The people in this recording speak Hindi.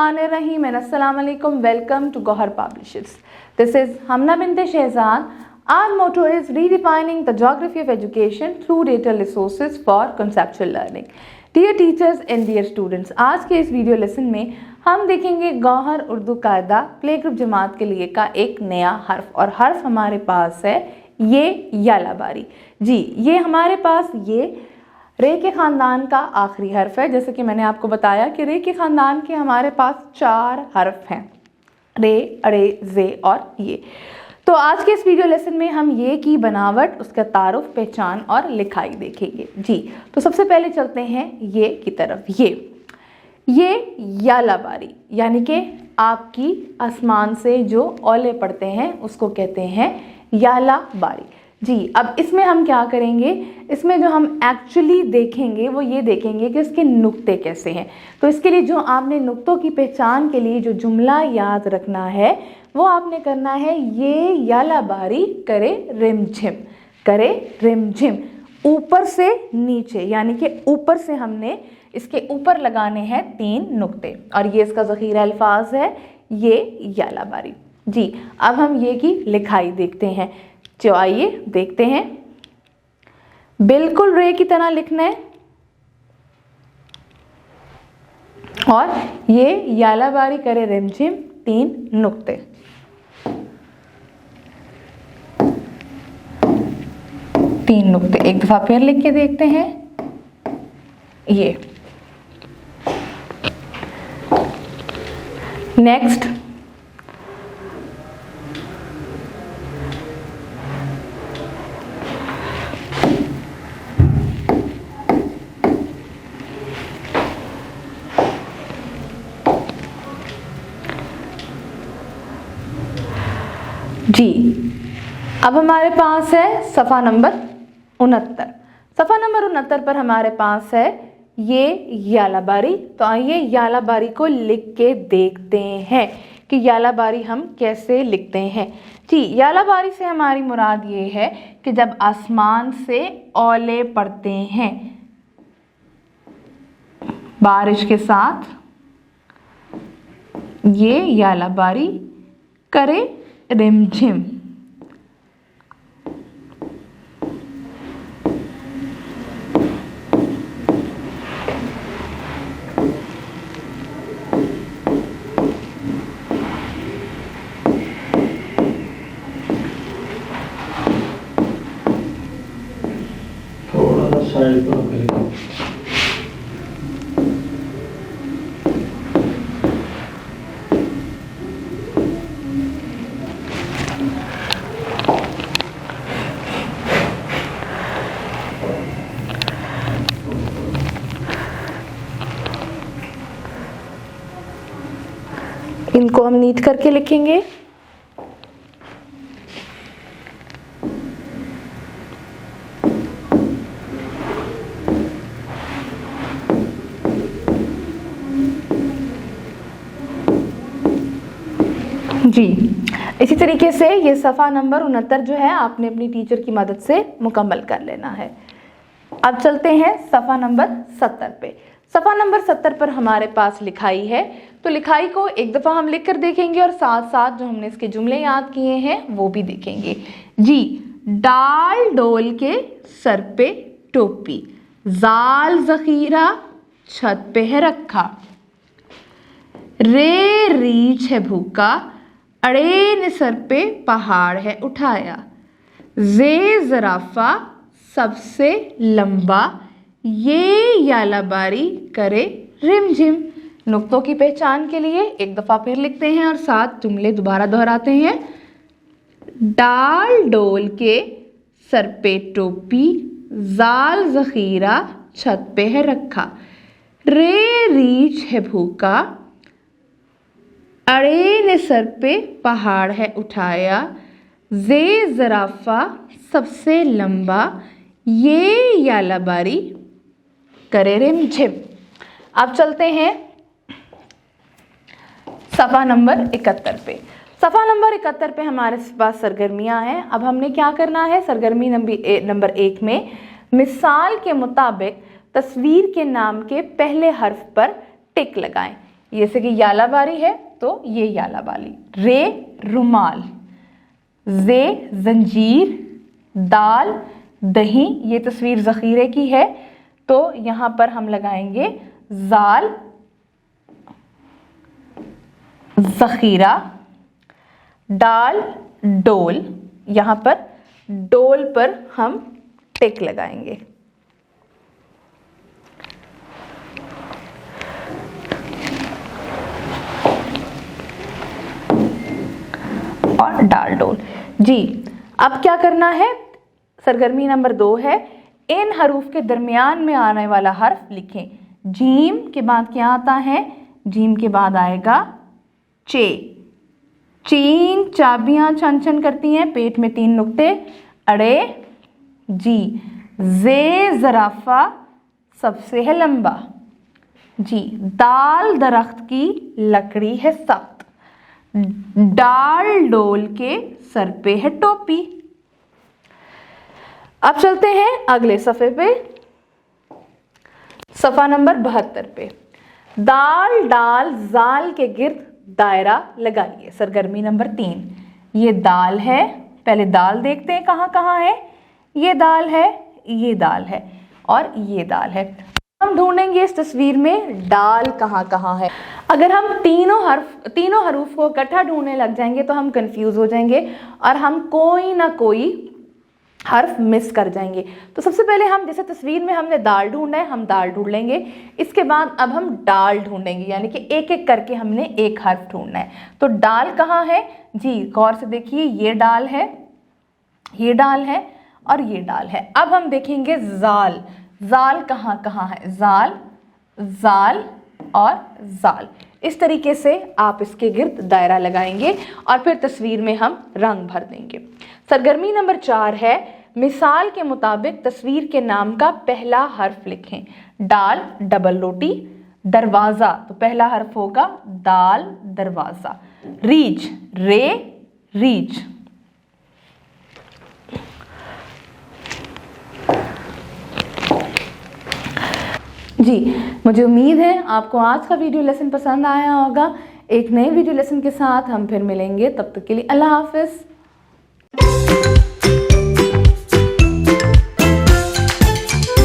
बिस्मिल्लाहिर्रहमानिर्रहीम and Assalamu alaikum. Welcome to Gohar Publishers. This is Hamna Binte Shehzad. Our motto is redefining the geography of education through data resources for conceptual learning. Dear teachers and dear students, आज के इस वीडियो लेसन में हम देखेंगे गौहर उर्दू कायदा प्ले ग्रुप जमात के लिए का एक नया हर्फ, और हर्फ हमारे पास है ये यालाबारी। जी, ये हमारे पास ये रे के ख़ानदान का आखिरी हर्फ है। जैसे कि मैंने आपको बताया कि रे के ख़ानदान के हमारे पास 4 हर्फ हैं, रे, अरे, जे और ये। तो आज के इस वीडियो लेसन में हम ये की बनावट, उसका तारुफ, पहचान और लिखाई देखेंगे। जी, तो सबसे पहले चलते हैं ये की तरफ। ये यालाबारी यानी कि आपकी आसमान से जो ओले पड़ते हैं उसको कहते हैं यालाबारी। जी, अब इसमें हम क्या करेंगे, इसमें जो हम एक्चुअली देखेंगे वो ये देखेंगे कि इसके नुक्ते कैसे हैं। तो इसके लिए जो आपने नुक्तों की पहचान के लिए जो जुमला याद रखना है वो आपने करना है ये यालाबारी करे रिमझिम, करे रिमझिम। ऊपर से नीचे यानी कि ऊपर से हमने इसके ऊपर लगाने हैं 3 नुक्ते, और ये इसका ज़ख़ीरा अल्फाज है ये यालाबारी। जी, अब हम ये की लिखाई देखते हैं। तो आइए देखते हैं। बिल्कुल रे की तरह लिखना है, और ये यालाबारी करे रिमझिम 3 नुक्ते। एक दफा फिर लिख के देखते हैं। ये नेक्स्ट, जी, अब हमारे पास है सफ़ा नंबर 69। सफ़ा नंबर 69 पर हमारे पास है ये यालाबारी। तो आइए यालाबारी को लिख के देखते हैं कि यालाबारी हम कैसे लिखते हैं। जी, यालाबारी से हमारी मुराद ये है कि जब आसमान से ओले पड़ते हैं बारिश के साथ, ये यालाबारी करे रिमझिम। थोड़ा सा साइड पर करें। इनको हम नीट करके लिखेंगे। जी, इसी तरीके से ये सफ़ा नंबर 69 जो है आपने अपनी टीचर की मदद से मुकम्मल कर लेना है। अब चलते हैं सफ़ा नंबर 70 पे। सफ़ा नंबर 70 पर हमारे पास लिखाई है। तो लिखाई को एक दफ़ा हम लिख कर देखेंगे और साथ साथ जो हमने इसके जुमले याद किए हैं वो भी देखेंगे। जी, डाल डोल के सर पे टोपी, जाल ज़ख़ीरा छत पे है रखा, रे रीछ है भूखा, अड़े ने सर पे पहाड़ है उठाया, जे ज़राफ़ा सबसे लंबा, ये यालाबारी करे रिमझिम। नुक्तों की पहचान के लिए एक दफ़ा फिर लिखते हैं और साथ जुमले दोबारा दोहराते हैं। डाल डोल के सर पे टोपी, जाल ज़ख़ीरा छत पे है रखा, रे रीछ है भूखा, अड़े ने सर पे पहाड़ है उठाया, जे ज़राफ़ा सबसे लंबा, ये यालाबारी करे रिमझिम। अब चलते हैं सफ़ा नंबर 71 पे। सफ़ा नंबर 71 पे हमारे पास सरगर्मियाँ हैं। अब हमने क्या करना है, सरगर्मी नंबर 1 में मिसाल के मुताबिक तस्वीर के नाम के पहले हर्फ पर टिक लगाएं। जैसे कि यालाबारी है तो ये यालाबारी। रे रुमाल, जे जंजीर, दाल दही, ये तस्वीर ज़ख़ीरे की है तो यहाँ पर हम लगाएंगे जाल ज़ख़ीरा। डाल डोल, यहाँ पर डोल पर हम टिक लगाएंगे। और डाल डोल जी। अब क्या करना है, सरगर्मी नंबर 2 है, इन हरूफ के दरमियान में आने वाला हर्फ लिखें। जीम के बाद क्या आता है, जीम के बाद आएगा चे। चीन चाबियां छन छन करती हैं, पेट में 3 नुक्ते, अड़े जी। जे जराफा सबसे है लंबा जी। दाल दरख्त की लकड़ी है सख्त। डाल डोल के सर पे है टोपी। अब चलते हैं अगले सफ़े पे, सफ़ा नंबर 72 पे। दाल डाल जाल के गिर्द दायरा लगाइए। सरगर्मी नंबर 3, ये दाल है, पहले दाल देखते हैं कहाँ कहाँ है। ये दाल है, ये दाल है और ये दाल है। हम ढूंढेंगे इस तस्वीर में डाल कहाँ कहाँ है। अगर हम तीनों हरूफ को इकट्ठा ढूंढने लग जाएंगे तो हम कंफ्यूज हो जाएंगे और हम कोई ना कोई हर्फ मिस कर जाएंगे। तो सबसे पहले हम, जैसे तस्वीर में हमने दाल ढूंढना है, हम दाल ढूंढ लेंगे। इसके बाद अब हम डाल ढूंढेंगे, यानी कि एक एक करके हमने एक हर्फ ढूंढना है। तो डाल कहाँ है जी, गौर से देखिए, ये डाल है, ये डाल है और ये डाल है। अब हम देखेंगे जाल, जाल कहाँ कहाँ है, जाल जाल और जाल। इस तरीके से आप इसके गिर्द दायरा लगाएंगे और फिर तस्वीर में हम रंग भर देंगे। सरगर्मी नंबर 4 है, मिसाल के मुताबिक तस्वीर के नाम का पहला हर्फ लिखें। डाल डबल रोटी, दरवाज़ा तो पहला हर्फ होगा दाल दरवाज़ा। रीछ रे रीछ। जी, मुझे उम्मीद है आपको आज का वीडियो लेसन पसंद आया होगा। एक नए वीडियो लेसन के साथ हम फिर मिलेंगे, तब तक के लिए अल्लाह हाफ़िज़।